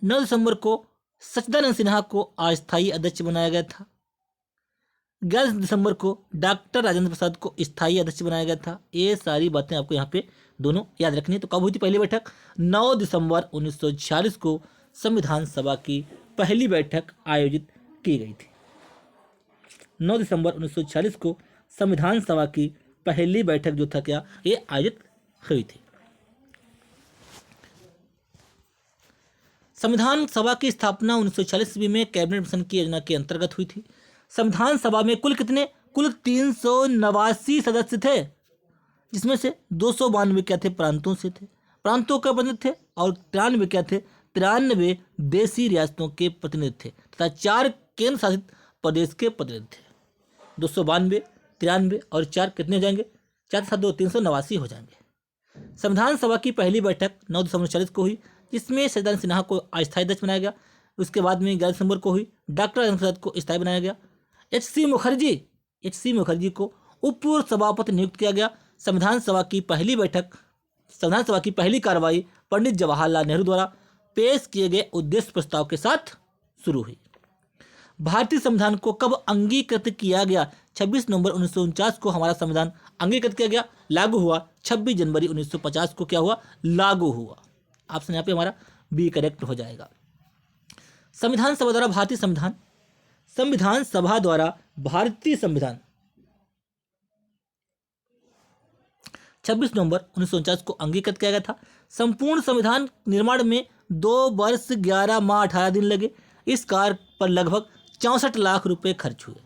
9 दिसंबर को सच्चिदानंद सिन्हा को अस्थायी अध्यक्ष बनाया गया था, 11 दिसंबर को डॉक्टर राजेंद्र प्रसाद को स्थायी अध्यक्ष बनाया गया था। ये सारी बातें आपको यहाँ पे दोनों याद रखनी है। तो कब हुई थी पहली बैठक? 9 दिसंबर 1946 को संविधान सभा की पहली बैठक आयोजित की गई थी। 9 दिसंबर 1946 को संविधान सभा की पहली बैठक जो था क्या, ये आयोजित हुई थी। संविधान सभा की स्थापना 1946 ईस्वी में कैबिनेट मिशन की योजना के अंतर्गत हुई थी। संविधान सभा में कुल 389 सदस्य थे, जिसमें से 292 क्या थे, प्रांतों से थे, प्रांतों के प्रतिनिधि थे, और 93 क्या थे, 93 देशी रियासतों के प्रतिनिधि थे तथा 4 केंद्र शासित प्रदेश के प्रतिनिधि थे। 292, 93 और 4 कितने हो जाएंगे, 4 7 2 389 हो जाएंगे। संविधान सभा की पहली बैठक 9 दिसंबर 1940 को हुई, जिसमें सचिदानंद सिन्हा को अस्थायी अध्यक्ष बनाया गया। उसके बाद में 11 दिसंबर को हुई, डॉक्टर राजेंद्र प्रसाद को स्थायी बनाया गया। एच.सी. मुखर्जी को उप सभापति नियुक्त किया गया। संविधान सभा की पहली कार्रवाई पंडित जवाहरलाल नेहरू द्वारा पेश किए गए उद्देश्य प्रस्ताव के साथ शुरू हुई। भारतीय संविधान को कब अंगीकृत किया गया? 26 नवंबर 1949 को हमारा संविधान अंगीकृत किया गया, लागू हुआ 26 जनवरी 1950 को क्या हुआ, लागू हुआ। ऑप्शन यहाँ पे हमारा बी करेक्ट हो जाएगा। संविधान सभा द्वारा भारतीय संविधान 26 नवंबर 1949 को अंगीकृत किया गया था। संपूर्ण संविधान निर्माण में 2 वर्ष 11 माह 18 दिन लगे। इस कार्य पर लगभग 64 लाख रुपए खर्च हुए।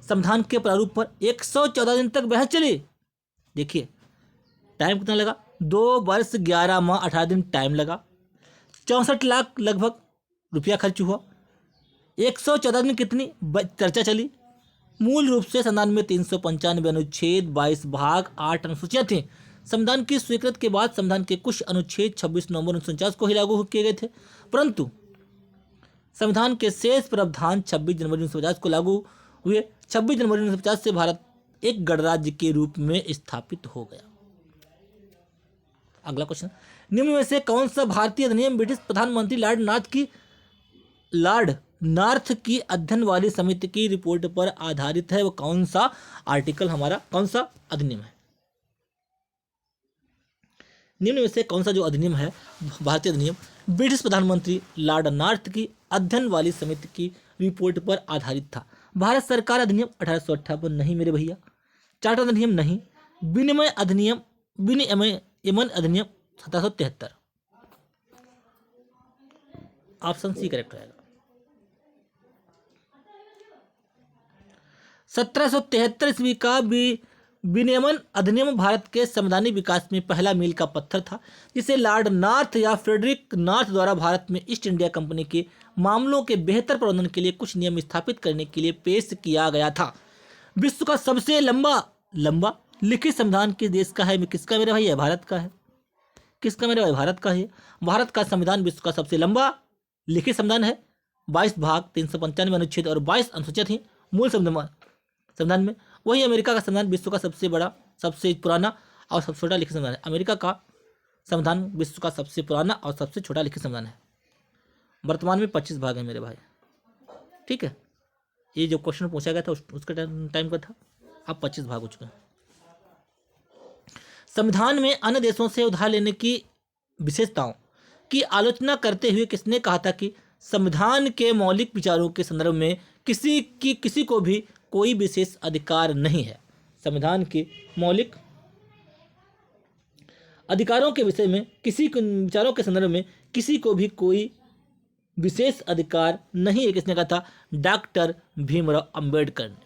संविधान के प्रारूप पर 114 दिन तक बहस चली। देखिए टाइम कितना लगा, 2 वर्ष 11 माह 18 दिन टाइम लगा, 64 लाख लगभग रुपया खर्च हुआ, 114 दिन कितनी चर्चा चली। मूल रूप से संविधान में 395 अनुच्छेद, 22 भाग, 8 अनुसूचियां थी। संविधान की स्वीकृति के बाद संविधान के कुछ अनुच्छेद 26 नवंबर 1949 को ही लागू किए गए थे, परंतु संविधान के शेष प्रावधान 26 जनवरी 1950 को लागू हुए। 26 जनवरी 1950 से भारत एक गणराज्य के रूप में स्थापित हो गया। अगला क्वेश्चन, निम्न में से कौन सा भारतीय अधिनियम ब्रिटिश प्रधानमंत्री लॉर्ड नॉर्थ की अध्ययन वाली समिति की रिपोर्ट पर आधारित है? वो कौन सा आर्टिकल हमारा, कौन सा अधिनियम है? निम्न में से कौन सा जो अधिनियम है, भारतीय अधिनियम, ब्रिटिश प्रधानमंत्री लॉर्ड नॉर्थ की अध्ययन वाली समिति की रिपोर्ट पर आधारित था? भारत सरकार अधिनियम 1858 नहीं मेरे भैया, चार्टर अधिनियम नहीं, विनिमय अधिनियम 1773। ऑप्शन सी करेक्ट रहेगा। 1773 ईस्वी का विनियमन अधिनियम भारत के संवैधानिक विकास में पहला मील का पत्थर था, जिसे लॉर्ड नॉर्थ या फ्रेडरिक नॉर्थ द्वारा भारत में ईस्ट इंडिया कंपनी के मामलों के बेहतर प्रबंधन के लिए कुछ नियम स्थापित करने के लिए पेश किया गया था। विश्व का सबसे लंबा लिखित संविधान किस देश का है? किसका मेरे भाई है? भारत का है। किसका मेरे भाई? भारत का है। भारत का संविधान विश्व का सबसे लंबा लिखित संविधान है। 22 भाग, 395 अनुच्छेद और 22 अनुसूचियां थी मूल संविधान में। वही अमेरिका का संविधान विश्व का सबसे बड़ा, सबसे पुराना और सबसे छोटा लिखित संविधान है। अमेरिका का संविधान विश्व का सबसे पुराना और सबसे छोटा लिखित संविधान है। वर्तमान में 25 भाग है मेरे भाई, ठीक है। ये जो क्वेश्चन पूछा गया था उसका टाइम का था, अब 25 भाग हो चुके हैं। संविधान में अन्य देशों से उधार लेने की विशेषताओं की आलोचना करते हुए किसने कहा था कि संविधान के मौलिक विचारों के संदर्भ में किसी को भी कोई विशेष अधिकार नहीं है? संविधान के मौलिक अधिकारों के विषय में विचारों के संदर्भ में किसी को भी कोई विशेष अधिकार नहीं है, किसने कहा था? डॉक्टर भीमराव अंबेडकर ने।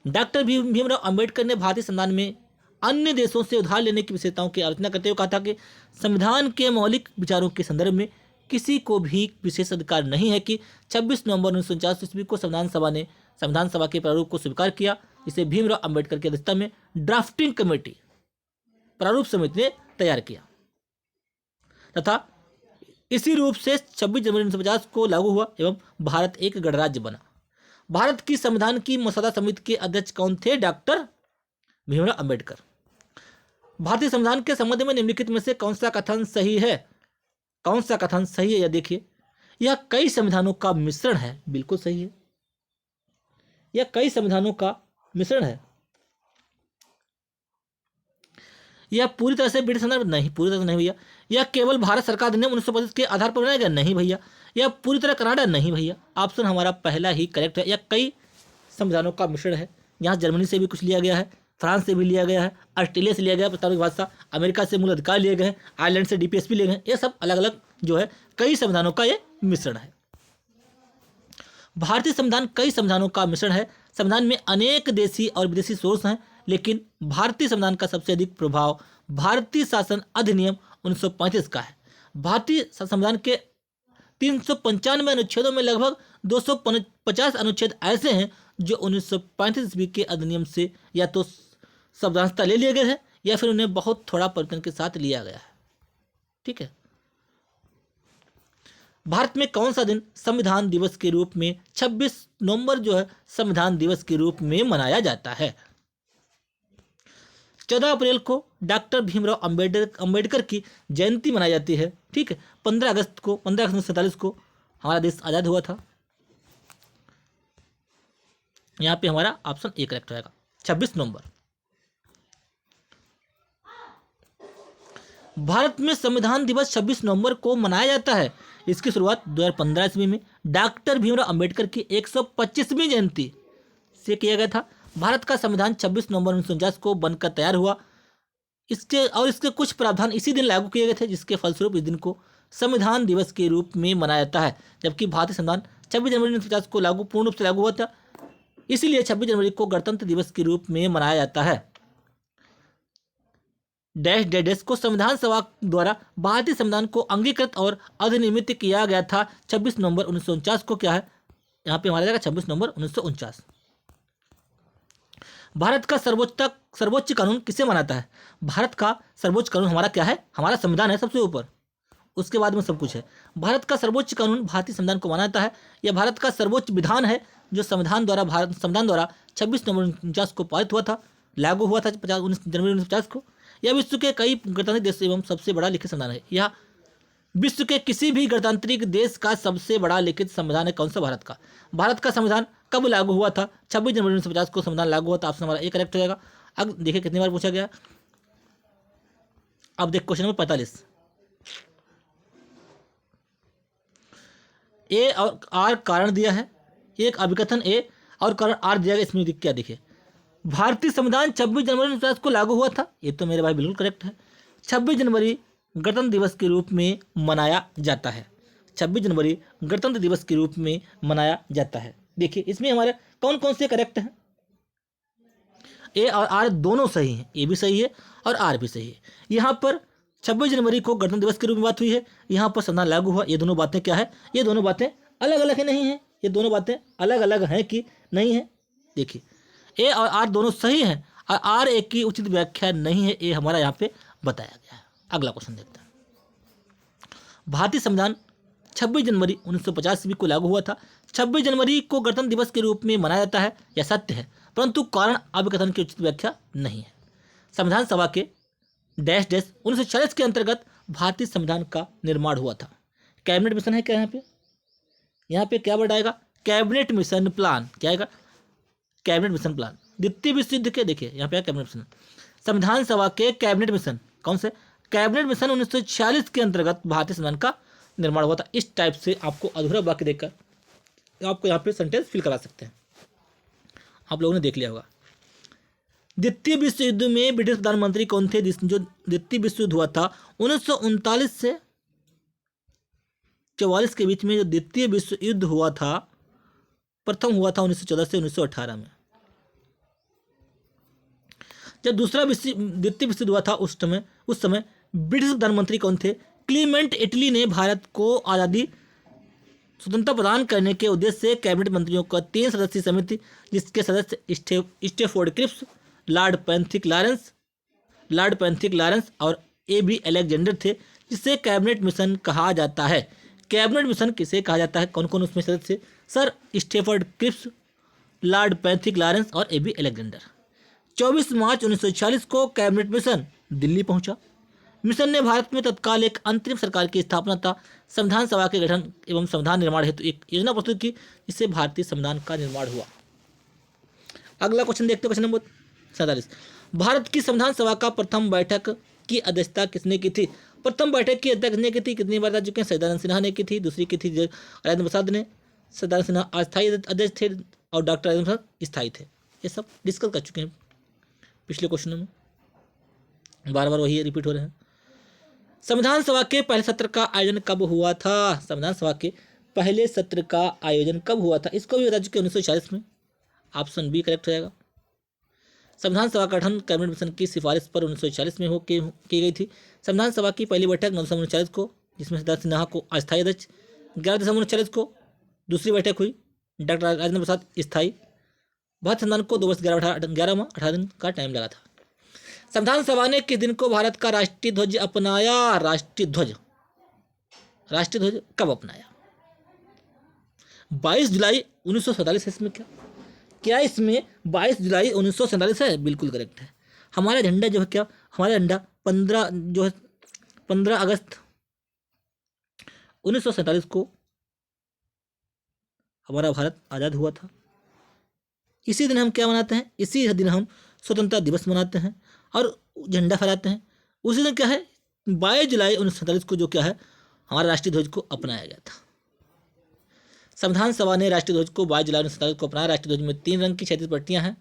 डॉक्टर भीमराव अंबेडकर ने भारतीय संविधान में अन्य देशों से उधार लेने की विशेषताओं की आलोचना करते हुए कहा था कि संविधान के मौलिक विचारों के संदर्भ में किसी को भी विशेष अधिकार नहीं है कि 26 नवंबर 1949 ईस्वी को संविधान सभा के प्रारूप को स्वीकार किया, जिसे भीमराव अंबेडकर की अध्यक्षता में ड्राफ्टिंग कमेटी प्रारूप समिति ने तैयार किया तथा इसी रूप से 26 जनवरी 1950 को लागू हुआ एवं भारत एक गणराज्य बना। भारत की संविधान की मसौदा समिति के अध्यक्ष कौन थे? डॉक्टर भीमराव अंबेडकर। भारतीय संविधान के संबंध में निम्नलिखित में से कौन सा कथन सही है? कौन सा कथन सही है? यह देखिए, यह कई संविधानों का मिश्रण है। बिल्कुल सही है, यह कई संविधानों का मिश्रण है। यह पूरी तरह से ब्रिटिश संविधान नहीं, पूरी तरह से नहीं भैया। यह केवल भारत सरकार अधिनियम 1925 के आधार पर बनाया गया नहीं भैया। यह पूरी तरह कनाडा नहीं भैया। ऑप्शन हमारा पहला ही करेक्ट है। यह कई संविधानों का मिश्रण है। यहाँ जर्मनी से भी कुछ लिया गया है, फ्रांस से भी लिया गया है, ऑस्ट्रेलिया से लिया गया प्रस्तावित भाषा, अमेरिका से मूल अधिकार लिए गए हैं, आयरलैंड से डीपीएसपी लिए गए हैं। ये सब अलग अलग जो है कई संविधानों का ये मिश्रण है। भारतीय संविधान कई संविधानों का मिश्रण है। संविधान में अनेक देशी और विदेशी सोर्स हैं, लेकिन भारतीय संविधान का सबसे अधिक प्रभाव भारतीय शासन अधिनियम 1935 का है। भारतीय संविधान के 395 अनुच्छेदों में लगभग 250 अनुच्छेद ऐसे हैं जो 1935 ईस्वी के अधिनियम से या तो सावधानता ले लिए गए हैं या फिर उन्हें बहुत थोड़ा परिवर्तन के साथ लिया गया है। ठीक है। भारत में कौन सा दिन संविधान दिवस के रूप में 26 नवंबर जो है संविधान दिवस के रूप में मनाया जाता है? 14 अप्रैल को डॉक्टर भीमराव अंबेडकर की जयंती मनाई जाती है। ठीक है। 15 अगस्त 1947 को हमारा देश आज़ाद हुआ था। यहाँ पे हमारा ऑप्शन ए करेक्ट रहेगा, 26 नवंबर। भारत में संविधान दिवस 26 नवंबर को मनाया जाता है। इसकी शुरुआत 2015 ईस्वी में डॉक्टर भीमराव अंबेडकर की 125वीं जयंती से किया गया था। भारत का संविधान 26 नवंबर 1949 को बनकर तैयार हुआ। इसके कुछ प्रावधान इसी दिन लागू किए गए थे, जिसके फलस्वरूप इस दिन को संविधान दिवस के रूप में मनाया जाता है। जबकि भारतीय संविधान 26 जनवरी 1950 को पूर्ण रूप से लागू हुआ था, इसीलिए 26 जनवरी को गणतंत्र दिवस के रूप में मनाया जाता है। डैश डैश को संविधान सभा द्वारा भारतीय संविधान को अंगीकृत और अधिनियमित किया गया था 26 नवंबर 1949 को। क्या है यहाँ पे हमारा जाएगा 26 नवंबर 1949। भारत का सर्वोच्च कानून किसे मनाता है? भारत का सर्वोच्च कानून हमारा क्या है? हमारा संविधान है सबसे ऊपर, उसके बाद में सब कुछ है। भारत का सर्वोच्च कानून भारतीय संविधान को मनाता है। यह भारत का सर्वोच्च विधान है जो संविधान द्वारा 26 नवंबर 1949 को पारित हुआ था, लागू हुआ था 19 जनवरी 1950 को। यह विश्व के कई गणतांत्रिक देश एवं सबसे बड़ा लिखित संविधान है। यह विश्व के किसी भी गणतांत्रिक देश का सबसे बड़ा लिखित संविधान है। कौन सा? भारत का। भारत का संविधान कब लागू हुआ था? 26 जनवरी 1950 को संविधान लागू हुआ था। ऑप्शन हमारा ए करेक्ट हो जाएगा। अब देखिए कितनी बार पूछा गया। अब देख क्वेश्चन नंबर 45। ए और आर कारण दिया है, एक अभिकथन ए और कारण आर दिया गया। इसमें क्या देखिए, भारतीय संविधान 26 जनवरी 1950 को लागू हुआ था। ये तो मेरे भाई बिल्कुल करेक्ट है। 26 जनवरी गणतंत्र दिवस के रूप में मनाया जाता है। 26 जनवरी गणतंत्र दिवस के रूप में मनाया जाता है। देखिए इसमें हमारे कौन कौन से करेक्ट हैं? ए और आर दोनों सही हैं। ए भी सही है और आर भी सही है। यहाँ पर 26 जनवरी को गणतंत्र दिवस के रूप में बात हुई है, यहाँ पर संविधान लागू हुआ। ये दोनों बातें क्या है? ये दोनों बातें अलग अलग है, नहीं है? ये दोनों बातें अलग अलग हैं कि नहीं है? देखिए ए और आर दोनों सही हैं और आर एक की उचित व्याख्या नहीं है, ये हमारा यहाँ पे बताया गया है। अगला क्वेश्चन देखते हैं। भारतीय संविधान 26 जनवरी 1950 ईस्वी को लागू हुआ था। 26 जनवरी को गणतंत्र दिवस के रूप में मनाया जाता है, यह सत्य है, परंतु कारण अभिकथन की उचित व्याख्या नहीं है। संविधान सभा के डैश डैश 1940 के अंतर्गत भारतीय संविधान का निर्माण हुआ था। कैबिनेट मिशन है क्या यहाँ पे? यहाँ पे क्या वर्ड आएगा? Cabinet mission plan. क्या आएगा? Cabinet mission plan. द्वितीय विश्व युद्ध के देखिए यहाँ पे कैबिनेट मिशन, संविधान सभा के कैबिनेट मिशन कौन से? कैबिनेट मिशन 1946 के अंतर्गत भारतीय संविधान का निर्माण हुआ था। इस टाइप से आपको अधूरा वाक्य देकर आपको यहाँ पे सेंटेंस फिल करा सकते हैं। आप लोगों ने देख लिया होगा। द्वितीय विश्व युद्ध में ब्रिटिश प्रधानमंत्री कौन थे? जो द्वितीय विश्व युद्ध हुआ था 1939 से 44 के बीच में, जो द्वितीय विश्व युद्ध हुआ था, प्रथम हुआ था 1914 से 1918 में। जब द्वितीय विश्व युद्ध हुआ था उस समय ब्रिटिश प्रधानमंत्री कौन थे? क्लीमेंट इटली ने भारत को आज़ादी स्वतंत्रता प्रदान करने के उद्देश्य से कैबिनेट मंत्रियों का 3 सदस्यीय समिति, जिसके सदस्य Stafford Cripps, Lord Pethick Lawrence और ए.बी. अलेक्जेंडर थे, जिसे कैबिनेट मिशन कहा जाता है। कैबिनेट मिशन किसे कहा जाता है? कौन कौन उसमें सदस्य? Sir Stafford Cripps, Lord Pethick Lawrence और ए.बी. अलेक्जेंडर। 24 मार्च 1946 को कैबिनेट मिशन दिल्ली पहुंचा। मिशन ने भारत में तत्काल एक अंतरिम सरकार की स्थापना तथा संविधान सभा के गठन एवं संविधान निर्माण हेतु एक योजना प्रस्तुत की, जिससे भारतीय संविधान का निर्माण हुआ। अगला क्वेश्चन देखते हैं, क्वेश्चन नंबर 47। भारत की संविधान सभा का प्रथम बैठक की अध्यक्षता किसने की थी? प्रथम बैठक की अध्यक्षता किसने की थी? कितनी बार बता चुके हैं? सैयदानंद सिन्हा ने की थी। दूसरी की थी राजेंद्र प्रसाद ने। सैयदानंद सिन्हा अस्थायी अध्यक्ष थे और डॉक्टर राजेंद्र प्रसाद स्थायी थे। ये सब डिस्कस कर चुके हैं पिछले क्वेश्चनों में, बार बार वही रिपीट हो रहे हैं। संविधान सभा के पहले सत्र का आयोजन कब हुआ था? संविधान सभा के पहले सत्र का आयोजन कब हुआ था? इसको भी बता चुके 1940 में। ऑप्शन बी करेक्ट हो जाएगा। संविधान सभा का गठन कैबिनेट मिशन की सिफारिश पर 1940 में की गई थी। संविधान सभा की पहली बैठक 9 दिसंबर 1940 को, जिसमें सिद्धार्थ सिन्हा को अस्थायी अध्यक्ष, 11 दिसंबर 1940 को दूसरी बैठक हुई, डॉक्टर राजेंद्र प्रसाद स्थायी। भारत संविधान को 2 वर्ष 11 दिन का टाइम लगा था। संविधान सभा ने किस दिन को भारत का राष्ट्रीय ध्वज अपनाया? राष्ट्रीय ध्वज कब अपनाया? 22 जुलाई 1947 है। इसमें क्या इसमें 22 जुलाई 1947 है? बिल्कुल करेक्ट है। हमारा झंडा जो है क्या, हमारा झंडा 15 अगस्त 1947 को हमारा भारत आज़ाद हुआ था। इसी दिन हम क्या मनाते हैं? इसी दिन हम स्वतंत्रता दिवस मनाते हैं और झंडा फहराते हैं। उसी दिन क्या है, 22 जुलाई 1947 को जो क्या है, हमारा राष्ट्रीय ध्वज को अपनाया गया था। संविधान सभा ने राष्ट्रीय ध्वज को 22 जुलाई 1947 को अपनाया। राष्ट्रीय ध्वज में 3 रंग की 36 पट्टियां हैं।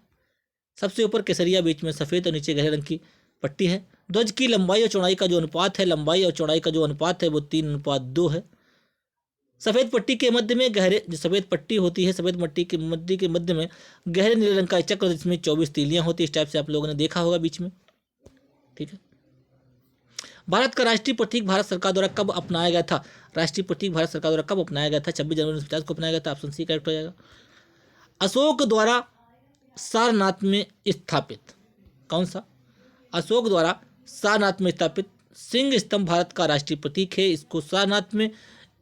सबसे ऊपर केसरिया, बीच में सफ़ेद और नीचे गहरे रंग की पट्टी है। ध्वज की लंबाई और चौड़ाई का जो अनुपात है, वो 3:2 है। सफ़ेद पट्टी के मध्य में जो सफ़ेद पट्टी होती है, सफ़ेद पट्टी के मध्य में गहरे नीले रंग का चक्र, जिसमें 24 तीलियां होती है। इस टाइप से आप लोगों ने देखा होगा बीच में, ठीक है। भारत का राष्ट्रीय प्रतीक भारत सरकार द्वारा कब अपनाया गया था? राष्ट्रीय प्रतीक भारत सरकार द्वारा कब अपनाया गया था? 26 जनवरी 1950 को अपनाया गया था। ऑप्शन सी करेक्ट हो जाएगा। अशोक द्वारा सारनाथ में स्थापित, कौन सा? अशोक द्वारा सारनाथ में स्थापित सिंह स्तंभ भारत का राष्ट्रीय प्रतीक है। इसको सारनाथ में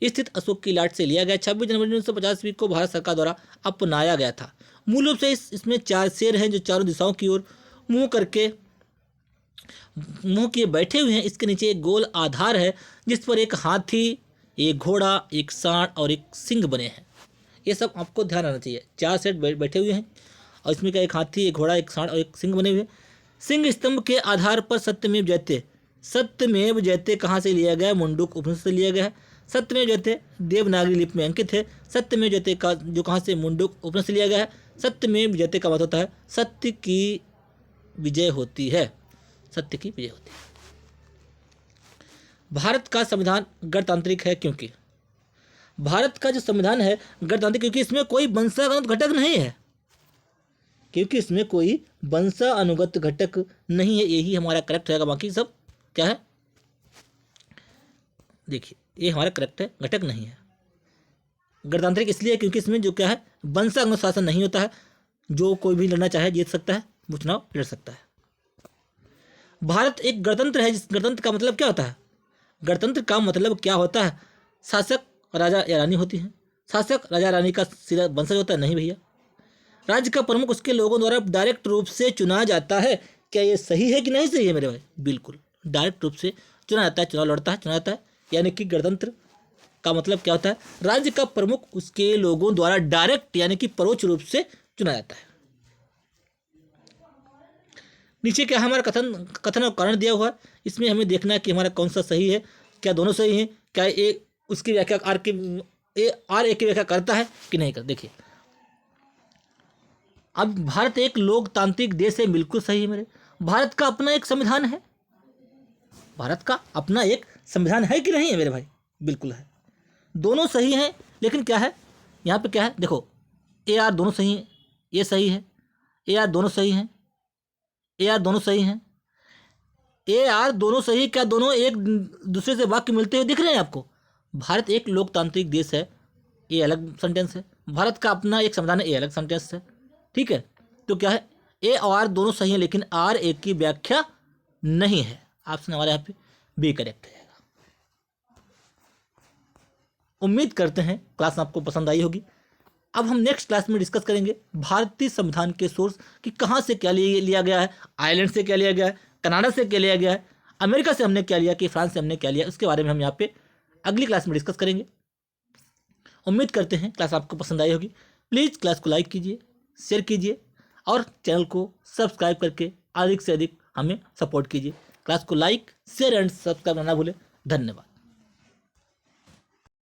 स्थित अशोक की लाट से लिया गया। 26 जनवरी 1950 को भारत सरकार द्वारा अपनाया गया था। मूल रूप से इसमें 4 शेर हैं जो चारों दिशाओं की ओर मुंह किए बैठे हुए हैं। इसके नीचे एक गोल आधार है जिस पर एक हाथी, एक घोड़ा, एक सांड और एक सिंह बने हैं। ये सब आपको ध्यान रखना चाहिए। 4 सेट बैठे हुए हैं और इसमें क्या, एक हाथी, एक घोड़ा, एक सांड और एक सिंह बने हुए हैं। सिंह स्तंभ के आधार पर सत्यमेव जयते कहाँ से लिया गया? मुंडुक उपनिषद से लिया गया है। सत्यमेव जयते देवनागरी लिपि में अंकित है। सत्यमेव जयते का जो कहाँ से, मुंडुक उपनिषद से लिया गया है। सत्यमेव जयते का मतलब होता है सत्य की विजय होती है, सत्य की विजय होती है। भारत का संविधान गणतांत्रिक है क्योंकि भारत का जो संविधान है गणतांत्रिक, क्योंकि इसमें कोई वंशानुगत घटक नहीं है। यही हमारा करेक्ट रहेगा। बाकी सब क्या है, देखिए ये हमारा करेक्ट है, घटक नहीं है। गणतांत्रिक इसलिए क्योंकि इसमें जो क्या है, वंशानुगत शासन नहीं होता है। जो कोई भी लड़ना चाहे जीत सकता है, वो चुनाव लड़ सकता है। भारत एक गणतंत्र है। गणतंत्र का मतलब क्या होता है? गणतंत्र का मतलब क्या होता है? शासक राजा या रानी होती है। शासक राजा रानी का सीधा वंशज होता है? नहीं भैया। राज्य का प्रमुख उसके लोगों द्वारा डायरेक्ट रूप से चुना जाता है। क्या ये सही है कि नहीं सही है मेरे भाई? बिल्कुल, डायरेक्ट रूप से चुना जाता है, चुनाव लड़ता है, चुना जाता है। यानी कि गणतंत्र का मतलब क्या होता है? राज्य का प्रमुख उसके लोगों द्वारा डायरेक्ट यानी कि परोक्ष रूप से चुना जाता है। नीचे क्या हमारा कथन और कारण दिया हुआ है। इसमें हमें देखना है कि हमारा कौन सा सही है। क्या दोनों सही हैं? क्या ए उसकी व्याख्या आर की व्याख्या करता है कि नहीं करता? देखिए, अब भारत एक लोकतांत्रिक देश है, बिल्कुल सही है मेरे। भारत का अपना एक संविधान है। भारत का अपना एक संविधान है कि नहीं है मेरे भाई? बिल्कुल है। दोनों सही हैं, लेकिन क्या है यहाँ पे, क्या है देखो, AR दोनों सही हैं, ये सही है। AR दोनों सही हैं, AR दोनों सही हैं। AR दोनों सही, क्या दोनों एक दूसरे से वाक्य मिलते हुए दिख रहे हैं आपको? भारत एक लोकतांत्रिक देश है, ये अलग सेंटेंस है। भारत का अपना एक संविधान है, ये अलग सेंटेंस है। ठीक है, तो क्या है, A और R दोनों सही हैं, लेकिन R एक की व्याख्या नहीं है। ऑप्शन हमारे यहाँ पे बी करेक्ट है। उम्मीद करते हैं क्लास आपको पसंद आई होगी। अब हम नेक्स्ट क्लास में डिस्कस करेंगे भारतीय संविधान के सोर्स कि कहाँ से क्या लिया गया है, आयरलैंड से क्या लिया गया है, कनाडा से क्या लिया गया है, अमेरिका से हमने क्या लिया, कि फ्रांस से हमने क्या लिया, उसके बारे में हम यहाँ पे अगली क्लास में डिस्कस करेंगे। उम्मीद करते हैं क्लास आपको पसंद आई होगी। प्लीज़ क्लास को लाइक कीजिए, शेयर कीजिए और चैनल को सब्सक्राइब करके अधिक से अधिक हमें सपोर्ट कीजिए। क्लास को लाइक, शेयर एंड सब्सक्राइब करना ना भूलें। धन्यवाद।